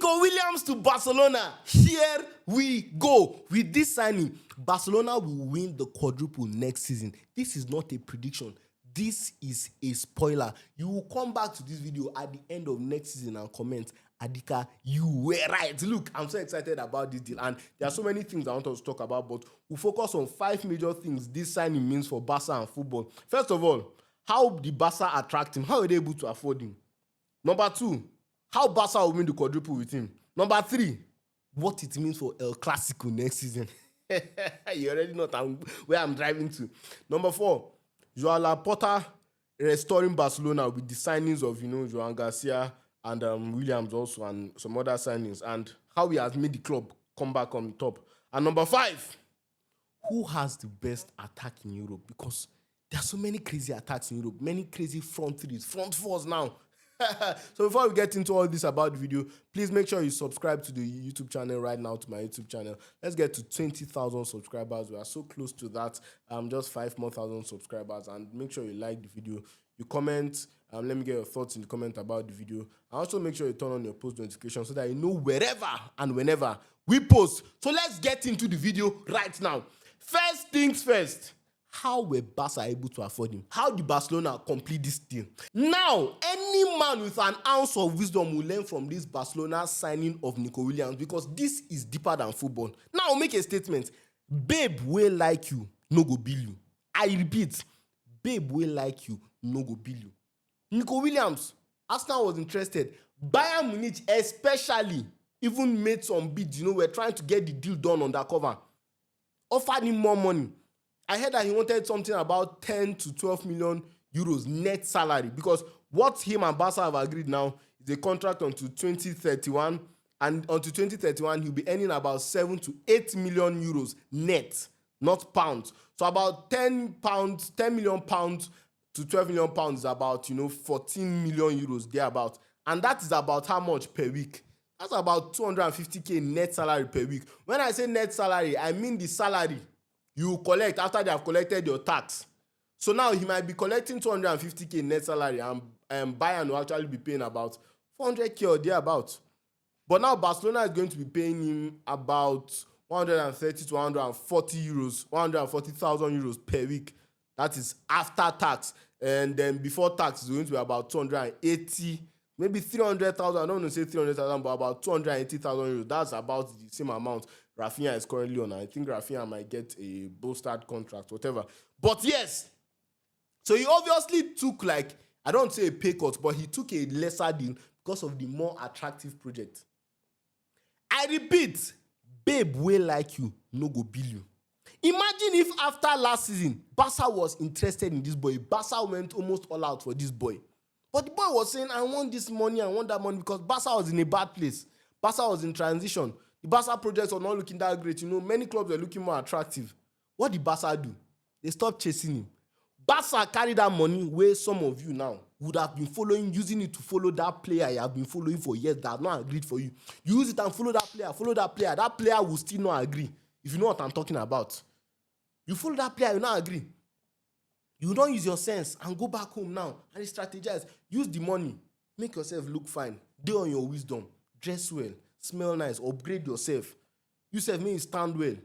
Nico Williams to Barcelona. Here we go. With this signing, Barcelona will win the quadruple next season. This is not a prediction. This is a spoiler. You will come back to this video at the end of next season and comment, Adika, you were right. Look, I'm so excited about this deal. And there are so many things I want us to talk about, but we'll focus on 5 major things this signing means for Barca and football. First of all, how did Barca attract him? How are they able to afford him? Number 2, how Barca will win the quadruple with him. Number 3, what it means for El Clasico next season. You already know where I'm driving to. Number 4, Joan Laporta restoring Barcelona with the signings of, Joan Garcia and Williams also, and some other signings, and how he has made the club come back on top. And number 5, who has the best attack in Europe? Because there are so many crazy attacks in Europe, many crazy front threes, front fours now. So before we get into all this about the video, please make sure you subscribe to the YouTube channel right now, to my YouTube channel. Let's get to 20,000 subscribers. We are so close to that. Just 5 more thousand subscribers. And make sure you like the video, you comment. Let me get your thoughts in the comment about the video. And also make sure you turn on your post notifications so that you know wherever and whenever we post. So let's get into the video right now. First things first. How were Barca able to afford him? How did Barcelona complete this deal? Now, any man with an ounce of wisdom will learn from this Barcelona signing of Nico Williams, because this is deeper than football. Now, I'll make a statement. Babe will like you, no go bill you. I repeat, babe will like you, no go bill you. Nico Williams, Arsenal was interested. Bayern Munich especially even made some bids. We're trying to get the deal done undercover. Offered him more money. I heard that he wanted something about 10 to 12 million euros net salary, because what him and Barca have agreed now is a contract until 2031, and until 2031 he'll be earning about 7 to 8 million euros net, not pounds. So about 10 million pounds to 12 million pounds is about 14 million euros thereabout, and that is about how much per week? That's about 250k net salary per week. When I say net salary, I mean the salary you collect after they have collected your tax. So now he might be collecting 250k net salary, and Bayern will actually be paying about 400k or thereabout. But now Barcelona is going to be paying him about 130 to 140 euros, 140,000 euros per week. That is after tax. And then before tax is going to be about 280, maybe 300,000. I don't want to say 300,000, but about 280,000 euros. That's about the same amount Rafinha is currently on. I think Rafinha might get a bolstered contract, whatever. But yes, so he obviously took, I don't say a pay cut, but he took a lesser deal because of the more attractive project. I repeat, babe will like you, no go bill you. Imagine if after last season, Barca was interested in this boy. Barca went almost all out for this boy. But the boy was saying, I want this money, I want that money, because Barca was in a bad place. Barca was in transition. The Barca projects were not looking that great. Many clubs were looking more attractive. What did Barca do? They stopped chasing him. Barca carried that money where some of you now would have been following, using it to follow that player you have been following for years that have not agreed for you. You use it and follow that player. That player will still not agree. If you know what I'm talking about. You follow that player, you not agree. You don't use your sense and go back home now and strategize. Use the money. Make yourself look fine. Do on your wisdom. Dress well. Smell nice. Upgrade yourself. Yourself may stand well.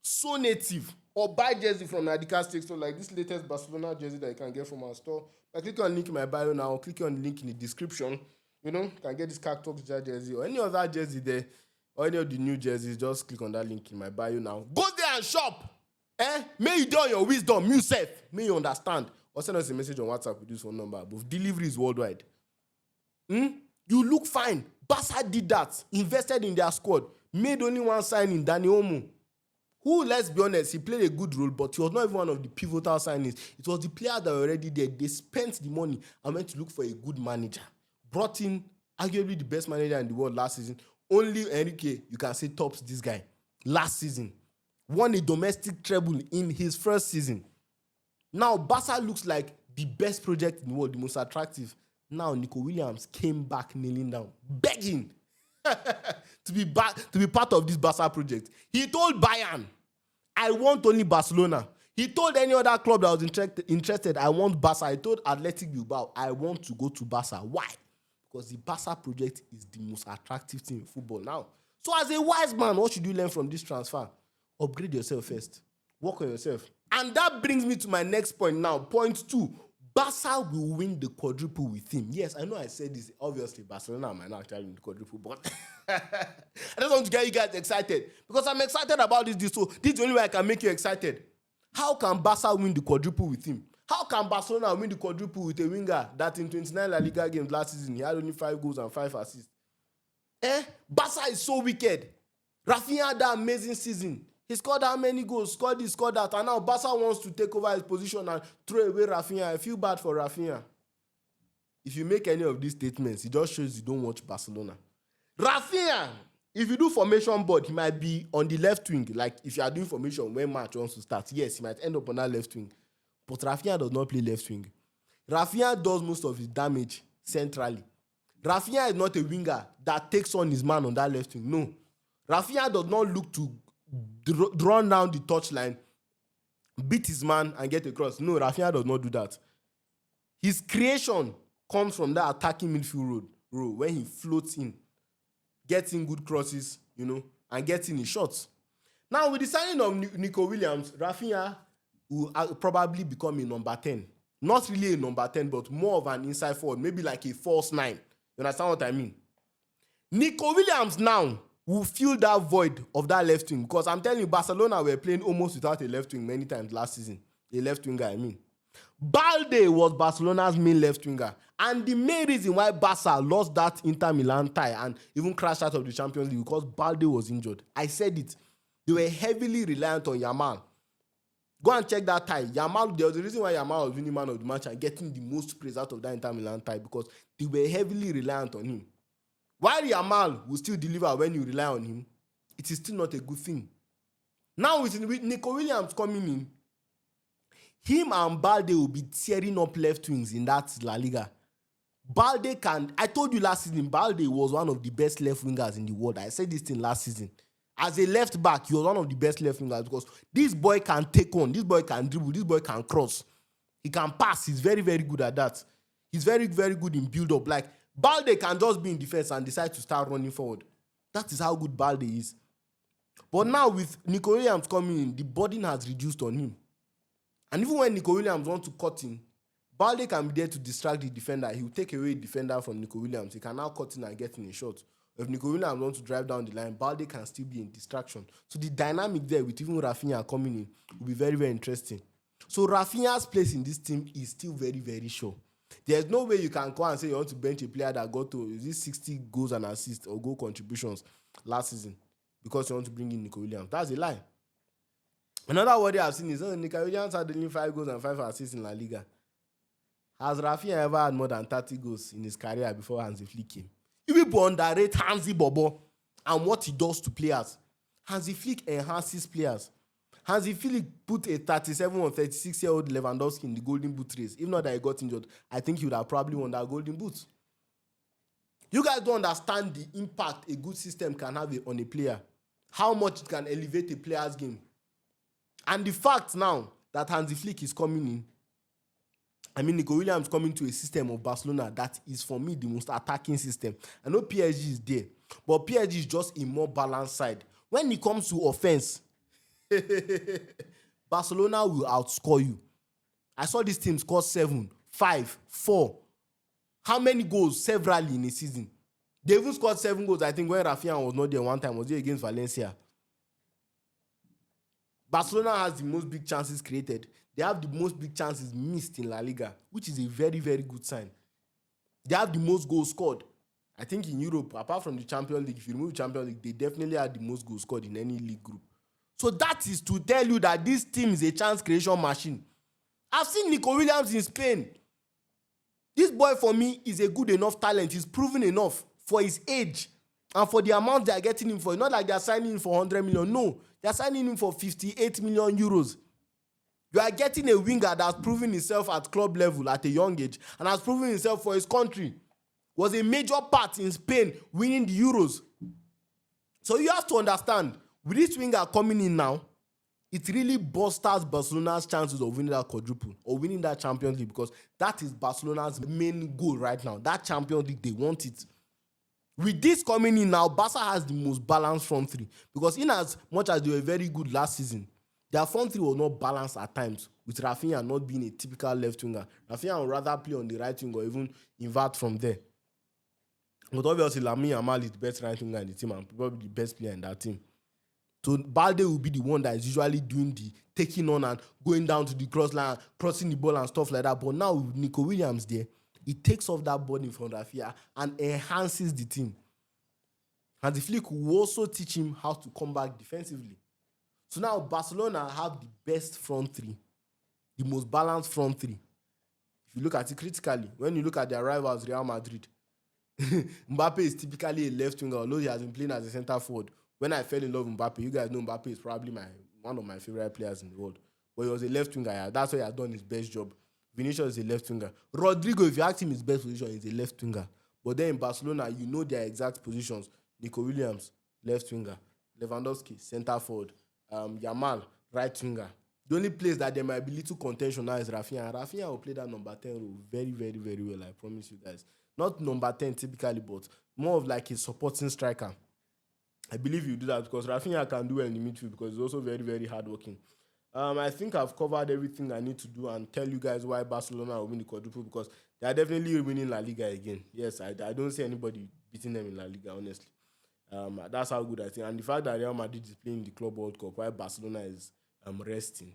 So native. Or buy jersey from Adika Steak Store, like this latest Barcelona jersey that you can get from our store. By clicking on the link in my bio now, click on the link in the description. You can get this Cactus jersey or any other jersey there, or any of the new jerseys. Just click on that link in my bio now. Go there and shop. May you do on your wisdom, yourself. May you understand. Or send us a message on WhatsApp with this phone number. Both deliveries worldwide. You look fine. Barca did that. Invested in their squad. Made only one signing, Dani Olmo. Who, let's be honest, he played a good role, but he was not even one of the pivotal signings. It was the players that were already there. They spent the money and went to look for a good manager. Brought in arguably the best manager in the world last season. Only Enrique, you can say, tops this guy. Last season. Won a domestic treble in his first season. Now, Barca looks like the best project in the world, the most attractive. Now, Nico Williams came back kneeling down, begging to be part of this Barca project. He told Bayern, I want only Barcelona. He told any other club that was interested, I want Barca. He told Athletic Bilbao, I want to go to Barca. Why? because the Barca project is the most attractive thing in football now. So as a wise man, what should you learn from this transfer? Upgrade yourself first. Work on yourself. And that brings me to my next point now. Point 2. Barca will win the quadruple with him. Yes, I know I said this. Obviously, Barcelona might not actually win the quadruple, but I just want to get you guys excited because I'm excited about this. So this is the only way I can make you excited. How can Barca win the quadruple with him? How can Barcelona win the quadruple with a winger that in 29 La Liga games last season, he had only 5 goals and 5 assists? Barca is so wicked. Rafinha had that amazing season. He scored how many goals? Scored this, scored that. And now Barca wants to take over his position and throw away Rafinha. I feel bad for Rafinha. If you make any of these statements, it just shows you don't watch Barcelona. Rafinha, if you do formation board, he might be on the left wing. Like if you are doing formation when match wants to start, yes, he might end up on that left wing. But Rafinha does not play left wing. Rafinha does most of his damage centrally. Rafinha is not a winger that takes on his man on that left wing. No. Rafinha does not look to run down the touchline, beat his man, and get across. No, Rafinha does not do that. His creation comes from that attacking midfield row when he floats in, gets in good crosses, and gets in his shots. Now, with the signing of Nico Williams, Rafinha will probably become a number 10. Not really a number 10, but more of an inside forward, maybe like a false 9. You understand what I mean? Nico Williams now will fill that void of that left wing, because I'm telling you, Barcelona were playing almost without a left wing many times last season. A left winger, I mean. Balde was Barcelona's main left winger, and the main reason why Barca lost that Inter Milan tie and even crashed out of the Champions League because Balde was injured. I said it. They were heavily reliant on Yamal. Go and check that tie. Yamal, there was a reason why Yamal was winning man of the match and getting the most praise out of that Inter Milan tie, because they were heavily reliant on him. While Yamal will still deliver when you rely on him, it is still not a good thing. Now with Nico Williams coming in, him and Balde will be tearing up left wings in that La Liga. Balde I told you last season, Balde was one of the best left wingers in the world. I said this thing last season. As a left back, he was one of the best left wingers because this boy can take on, this boy can dribble, this boy can cross. He can pass. He's very, very good at that. He's very, very good in build-up. Like, Balde can just be in defense and decide to start running forward. That is how good Balde is. But now with Nico Williams coming in, the burden has reduced on him. And even when Nico Williams wants to cut in, Balde can be there to distract the defender. He will take away the defender from Nico Williams. He can now cut in and get in a shot. If Nico Williams wants to drive down the line, Balde can still be in distraction. So the dynamic there with even Rafinha coming in will be very, very interesting. So Rafinha's place in this team is still very, very sure. There's no way you can go and say you want to bench a player that got to 60 goals and assists or goal contributions last season because you want to bring in Nico Williams. That's a lie. Another word I've seen is Nico Williams had only 5 goals and 5 assists in La Liga. Has Rafinha ever had more than 30 goals in his career before Hansi Flick came? You people underrate Hansi Bobo and what he does to players. Hansi Flick enhances players. Hansi Flick put a 37 or 36-year-old Lewandowski in the Golden Boot race. If not that he got injured, I think he would have probably won that Golden Boot. You guys don't understand the impact a good system can have on a player. How much it can elevate a player's game. And the fact now that Hansi Flick is coming in, Nico Williams coming to a system of Barcelona that is, for me, the most attacking system. I know PSG is there, but PSG is just a more balanced side. When it comes to offense, Barcelona will outscore you. I saw this team score 7, 5, 4. How many goals severally in a season? They even scored 7 goals, I think, when Rafinha was not there one time. Was it against Valencia? Barcelona has the most big chances created. They have the most big chances missed in La Liga, which is a very, very good sign. They have the most goals scored. I think in Europe, apart from the Champions League, if you remove the Champions League, they definitely had the most goals scored in any league group. So that is to tell you that this team is a chance creation machine. I've seen Nico Williams in Spain. This boy, for me, is a good enough talent. He's proven enough for his age and for the amount they are getting him for. It's not like they're signing him for 100 million. No, they're signing him for 58 million euros. You are getting a winger that's proven himself at club level at a young age and has proven himself for his country. Was a major part in Spain winning the Euros. So you have to understand, with this winger coming in now, it really bolsters Barcelona's chances of winning that quadruple or winning that Champions League, because that is Barcelona's main goal right now. That Champions League, they want it. With this coming in now, Barca has the most balanced front three, because in as much as they were very good last season, their front three was not balanced at times, with Rafinha not being a typical left winger. Rafinha would rather play on the right wing or even invert from there. But obviously, Lamine Yamal is the best right winger in the team and probably the best player in that team. So Balde will be the one that is usually doing the taking on and going down to the cross line, crossing the ball and stuff like that. But now with Nico Williams there, he takes off that ball in front of Rafinha and enhances the team. And the Flick will also teach him how to come back defensively. So now Barcelona have the best front three, the most balanced front three. If you look at it critically, when you look at their rivals, Real Madrid, Mbappe is typically a left winger, although he has been playing as a centre forward. When I fell in love with Mbappe, you guys know Mbappe is probably one of my favorite players in the world. But he was a left winger. Yeah. That's why he has done his best job. Vinicius is a left winger. Rodrigo, if you ask him his best position, is a left winger. But then in Barcelona, you know their exact positions. Nico Williams, left winger. Lewandowski, centre forward. Yamal, right winger. The only place that there might be little contention now is Rafinha. And Rafinha will play that number 10 role very, very, very well, I promise you guys. Not number 10 typically, but more of like a supporting striker. I believe you do that because Rafinha can do well in the midfield because he's also very, very hardworking. I think I've covered everything I need to do and tell you guys why Barcelona will win the quadruple, because they are definitely winning La Liga again. Yes, I don't see anybody beating them in La Liga, honestly. That's how good I think. And the fact that Real Madrid is playing the Club World Cup while Barcelona is resting,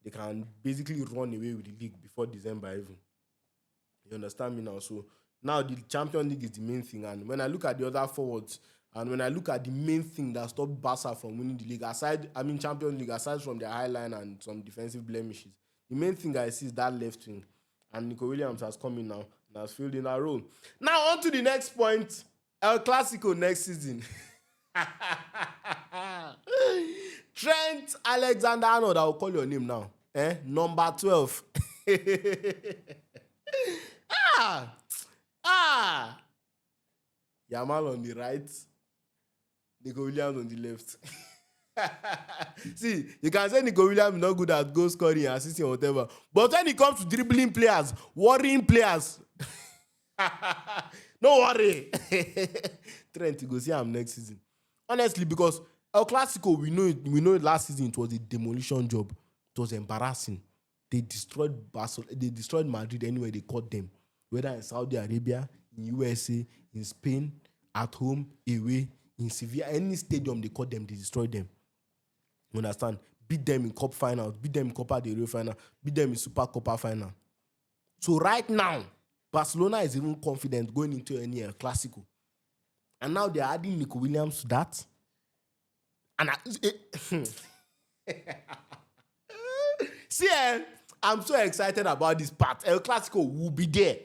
they can basically run away with the league before December even. You understand me now? So now the Champions League is the main thing. And when I look at the other forwards, and when I look at the main thing that stopped Barca from winning the league, Champions League, aside from their high line and some defensive blemishes, the main thing I see is that left wing. And Nico Williams has come in now and has filled in that role. Now on to the next point. El Clasico next season. Trent Alexander-Arnold, I will call your name now. Number 12. Yamal on the right, Nico Williams on the left. See, you can say Nico Williams is not good at goal scoring, assisting, or whatever. But when it comes to dribbling players, worrying players, no worry. Trent, you go see him next season. Honestly, because El Clasico, we know last season it was a demolition job. It was embarrassing. They destroyed Barcelona. They destroyed Madrid anywhere they caught them. Whether in Saudi Arabia, in USA, in Spain, at home, away, in Sevilla, any stadium they caught them, they destroyed them. You understand? Beat them in Cup finals, beat them in Copa del Rey final, beat them in Super Copa final. So right now, Barcelona is even confident going into any El Clasico. And now they're adding Nico Williams to that. And see, I'm so excited about this part. El Clasico will be there.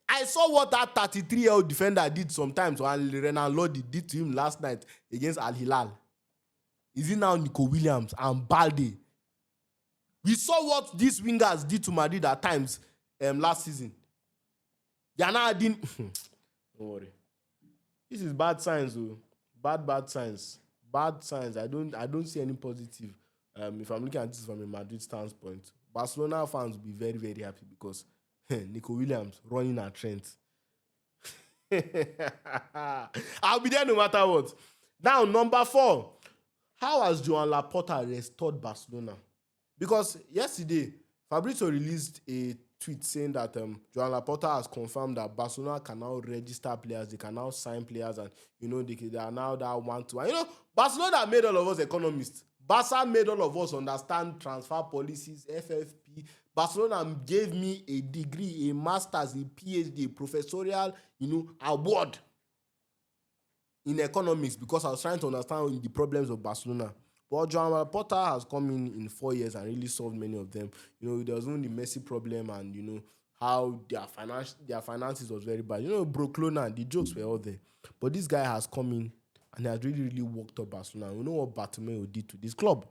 I saw what that 33-year-old defender did sometimes when Renan Lodi did to him last night against Al Hilal. Is it now Nico Williams and Balde? We saw what these wingers did to Madrid at times last season. They are now adding... Don't worry. This is bad signs, though. Bad signs. Bad signs. I don't see any positive. If I'm looking at this from a Madrid standpoint, Barcelona fans will be very, very happy because Nico Williams running at Trent. I'll be there no matter what. Now, number 4. How has Joan Laporta restored Barcelona? Because yesterday, Fabrizio released a tweet saying that Joan Laporta has confirmed that Barcelona can now register players, they can now sign players, and they are now that 1-2. Barcelona made all of us economists. Barca made all of us understand transfer policies, FFP. Barcelona gave me a degree, a master's, a PhD, a professorial, award in economics because I was trying to understand the problems of Barcelona. But Joan Laporta has come in 4 years and really solved many of them. There was only the Messi problem and, how their finances was very bad. Barcelona, the jokes were all there. But this guy has come in and has really, really worked up Barcelona. You know what Bartomeu did to this club?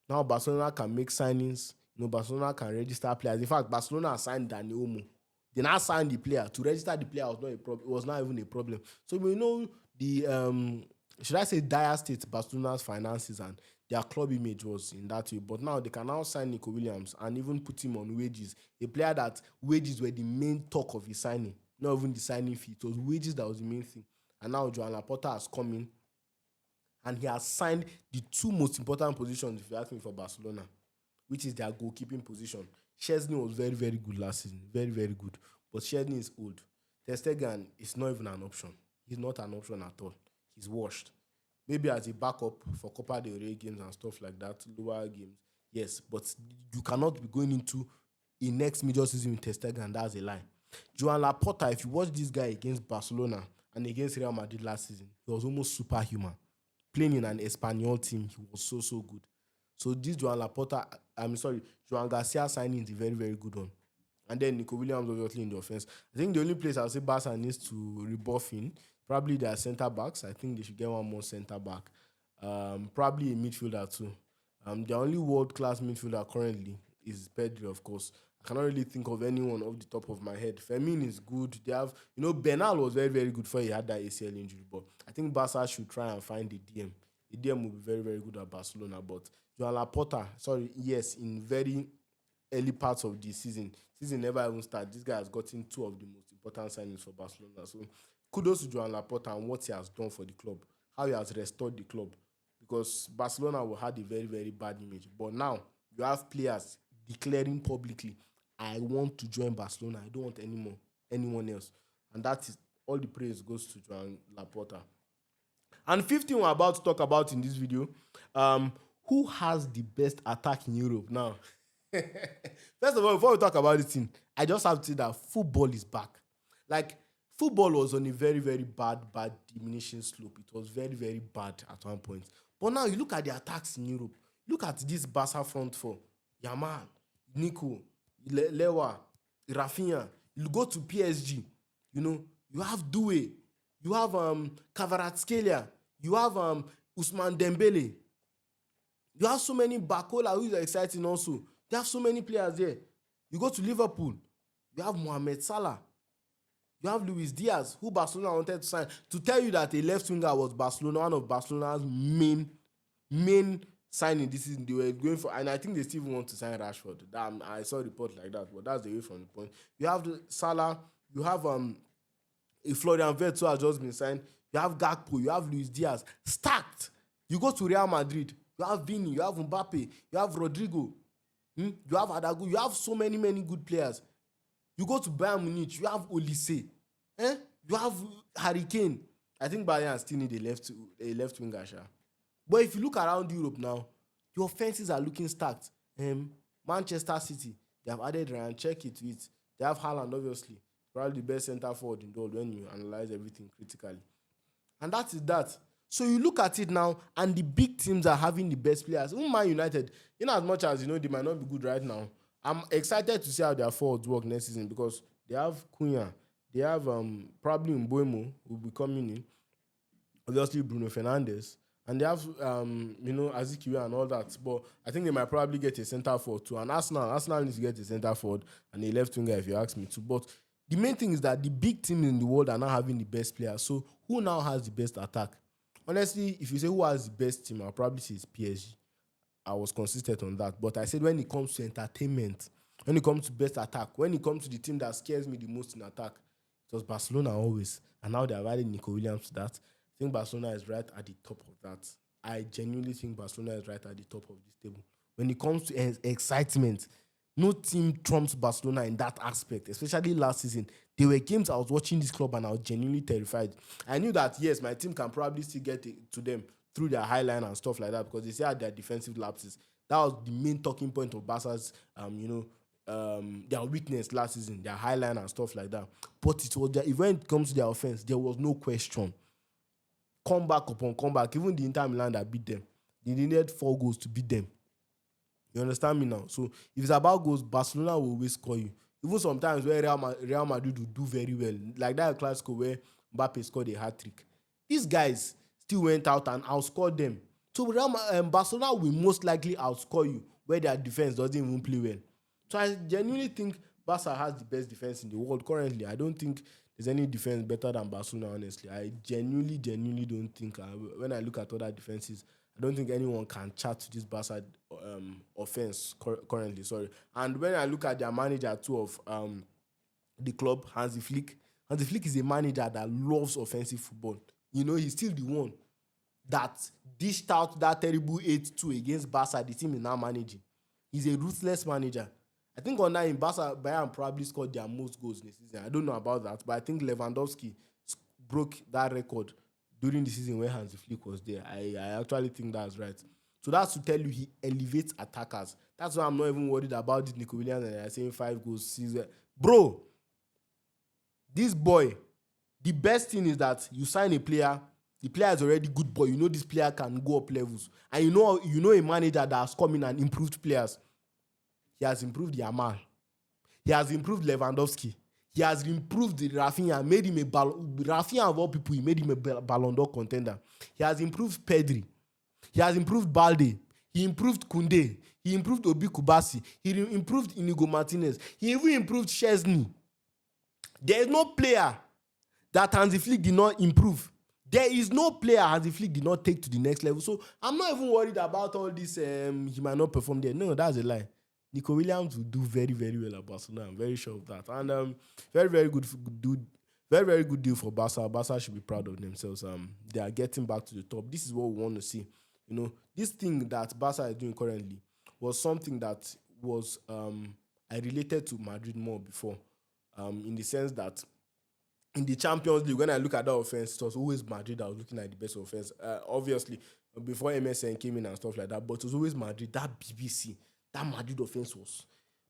Now Barcelona can make signings. Barcelona can register players. In fact, Barcelona signed Dani Olmo. They now signed the player. To register the player was not a problem. It was not even a problem. So we know the... should I say dire state Barcelona's finances, and their club image was in that way. But now they can now sign Nico Williams and even put him on wages. A player that wages were the main talk of his signing, not even the signing fee. It was wages that was the main thing. And now Joan Laporta has come in and he has signed the two most important positions, if you ask me, for Barcelona, which is their goalkeeping position. Szczesny was very, very good last season. Very, very good. But Szczesny is old. Ter Stegen is not even an option. He's not an option at all. He's washed. Maybe as a backup for Copa del Rey games and stuff like that, lower games, yes. But you cannot be going into a next major season with Ter Stegen. That's a lie. Joan Laporta, if you watch this guy against Barcelona and against Real Madrid last season, he was almost superhuman. Playing in an Espanyol team, he was so, so good. So this Joan Garcia signing is a very, very good one. And then Nico Williams obviously in the offense. I think the only place I'll say Barca needs to rebuff in, probably their centre backs. I think they should get one more centre back. Probably a midfielder too. The only world-class midfielder currently is Pedri, of course. I cannot really think of anyone off the top of my head. Fermin is good. They have, Bernal was very, very good before he had that ACL injury. But I think Barca should try and find a DM. A DM will be very, very good at Barcelona. But Joan Laporta, in very early parts of the season never even started. This guy has gotten two of the most important signings for Barcelona. So kudos to Joan Laporta and what he has done for the club, how he has restored the club. Because Barcelona had a very, very bad image. But now you have players declaring publicly, I want to join Barcelona. I don't want anyone else. And that is all the praise goes to Joan Laporta. And 15 we're about to talk about in this video. Who has the best attack in Europe now? First of all, before we talk about this thing, I just have to say that football is back. Like, football was on a very, very bad diminishing slope. It was very, very bad at one point. But now you look at the attacks in Europe. Look at this Barca front four. Yamal, Nico, Lewa, Rafinha. You go to PSG, you have Doué, you have Kvaratskhelia, you have Ousmane Dembele. You have so many Bakola, who is exciting also. They have so many players there. You go to Liverpool, you have Mohamed Salah. You have Luis Diaz, who Barcelona wanted to sign. To tell you that a left winger was one of Barcelona's main signing this season. They were going for, and I think they still want to sign Rashford. I saw a report like that, but that's the way from the point. You have Salah, you have Florian Wirtz who has just been signed. You have Gakpo, you have Luis Diaz. Stacked. You go to Real Madrid, you have Vini, you have Mbappe, you have Rodrigo, you have Adagu, you have so many good players. You go to Bayern Munich, you have Olise, you have Harry Kane. I think Bayern still need a left winger. But if you look around Europe now, the offenses are looking stacked. Manchester City, they have added Ryan Cherki to it. They have Haaland, obviously, probably the best centre forward in the world when you analyze everything critically. And that is that. So you look at it now, and the big teams are having the best players. Even Man United, in as much as they might not be good right now, I'm excited to see how their forwards work next season because they have Cunha, they have probably Mbeumo who will be coming in, obviously Bruno Fernandes, and they have Azikiwe and all that. But I think they might probably get a centre forward too. And Arsenal needs to get a centre forward and a left winger if you ask me to. But the main thing is that the big teams in the world are now having the best players. So who now has the best attack? Honestly, if you say who has the best team, I'll probably say it's PSG. I was consistent on that. But I said when it comes to entertainment, when it comes to best attack, when it comes to the team that scares me the most in attack, it was Barcelona always. And now they're adding Nico Williams to that. I think Barcelona is right at the top of that. I genuinely think Barcelona is right at the top of this table. When it comes to excitement, no team trumps Barcelona in that aspect, especially last season. There were games I was watching this club and I was genuinely terrified. I knew that, yes, my team can probably still get to them through their high line and stuff like that because they still had their defensive lapses. That was the main talking point of Barca's, their weakness last season, their high line and stuff like that. But it was when it comes to their offense, there was no question. Comeback upon comeback, even the Inter Milan that beat them, they needed 4 goals to beat them. You understand me now? So if it's about goals, Barcelona will always score you. Even sometimes where Real Madrid will do very well, like that Clasico where Mbappe scored a hat-trick. These guys still went out and outscored them. So Barcelona will most likely outscore you where their defense doesn't even play well. So I genuinely think Barca has the best defense in the world currently. I don't think there's any defense better than Barcelona, honestly. I genuinely don't think. When I look at other defenses, I don't think anyone can chat to this Barca offense currently. Sorry. And when I look at their manager too of the club, Hansi Flick is a manager that loves offensive football. You know, he's still the one that dished out that terrible 8-2 against Barca, the team is now managing. He's a ruthless manager. I think on that in Barca, Bayern probably scored their most goals in the season. I don't know about that, but I think Lewandowski broke that record during the season when Hansi Flick was there. I actually think that's right. So that's to tell you he elevates attackers. That's why I'm not even worried about this Nico Williams and they're saying 5 goals season. Bro, this boy, the best thing is that you sign a player, the player is already good, but you know this player can go up levels. And you know a manager that has come in and improved players. He has improved Yamal. He has improved Lewandowski. He has improved Rafinha, made him Rafinha of all people, he made him a Ballon d'Or contender. He has improved Pedri. He has improved Balde. He improved Koundé. He improved Obi Kubasi. He improved Inigo Martinez. He even improved Szczesny. There is no player that Hansi Flick did not improve. There is no player Hansi Flick did not take to the next level. So I'm not even worried about all this. He might not perform there. No, that's a lie. Nico Williams will do very, very well at Barcelona. I'm very sure of that. And very, very good very, very good deal for Barca. Barca should be proud of themselves. They are getting back to the top. This is what we want to see. You know, this thing that Barca is doing currently was something that was I related to Madrid more before. In the sense that in the Champions League, when I look at that offense, it was always Madrid I was looking at the best offense. Obviously, before MSN came in and stuff like that, but it was always Madrid. That BBC, that Madrid offense was.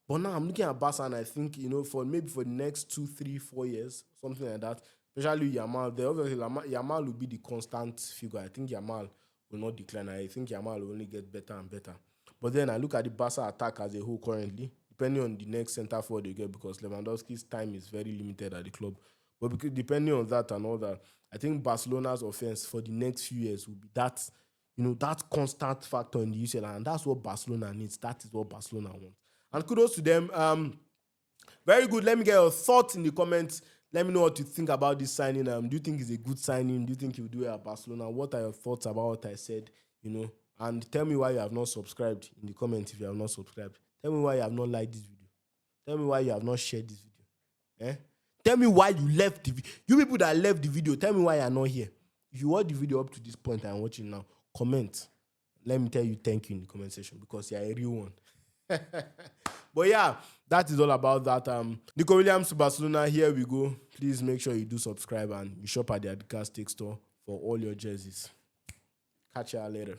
But now I'm looking at Barca and I think, you know, for the next 2, 3, 4 years, something like that, especially Yamal, obviously Yamal will be the constant figure. I think Yamal will not decline. I think Yamal will only get better and better. But then I look at the Barca attack as a whole currently, depending on the next centre forward they get, because Lewandowski's time is very limited at the club. But because, depending on that and all that, I think Barcelona's offense for the next few years will be that, you know, that constant factor in the UCL, and that's what Barcelona needs. That is what Barcelona wants. And kudos to them. Very good. Let me get your thoughts in the comments. Let me know what you think about this signing. Do you think it's a good signing? Do you think he'll do it at Barcelona? What are your thoughts about what I said? You know, and tell me why you have not subscribed in the comments if you have not subscribed. Tell me why you have not liked this video. Tell me why you have not shared this video. Tell me why you left the video. You people that left the video, tell me why you are not here. If you watch the video up to this point and watching now, comment. Let me tell you thank you in the comment section because you're a real one. But yeah, that is all about that. Nico Williams to Barcelona, here we go. Please make sure you do subscribe and you shop at the Adidas Steak store for all your jerseys. Catch you later.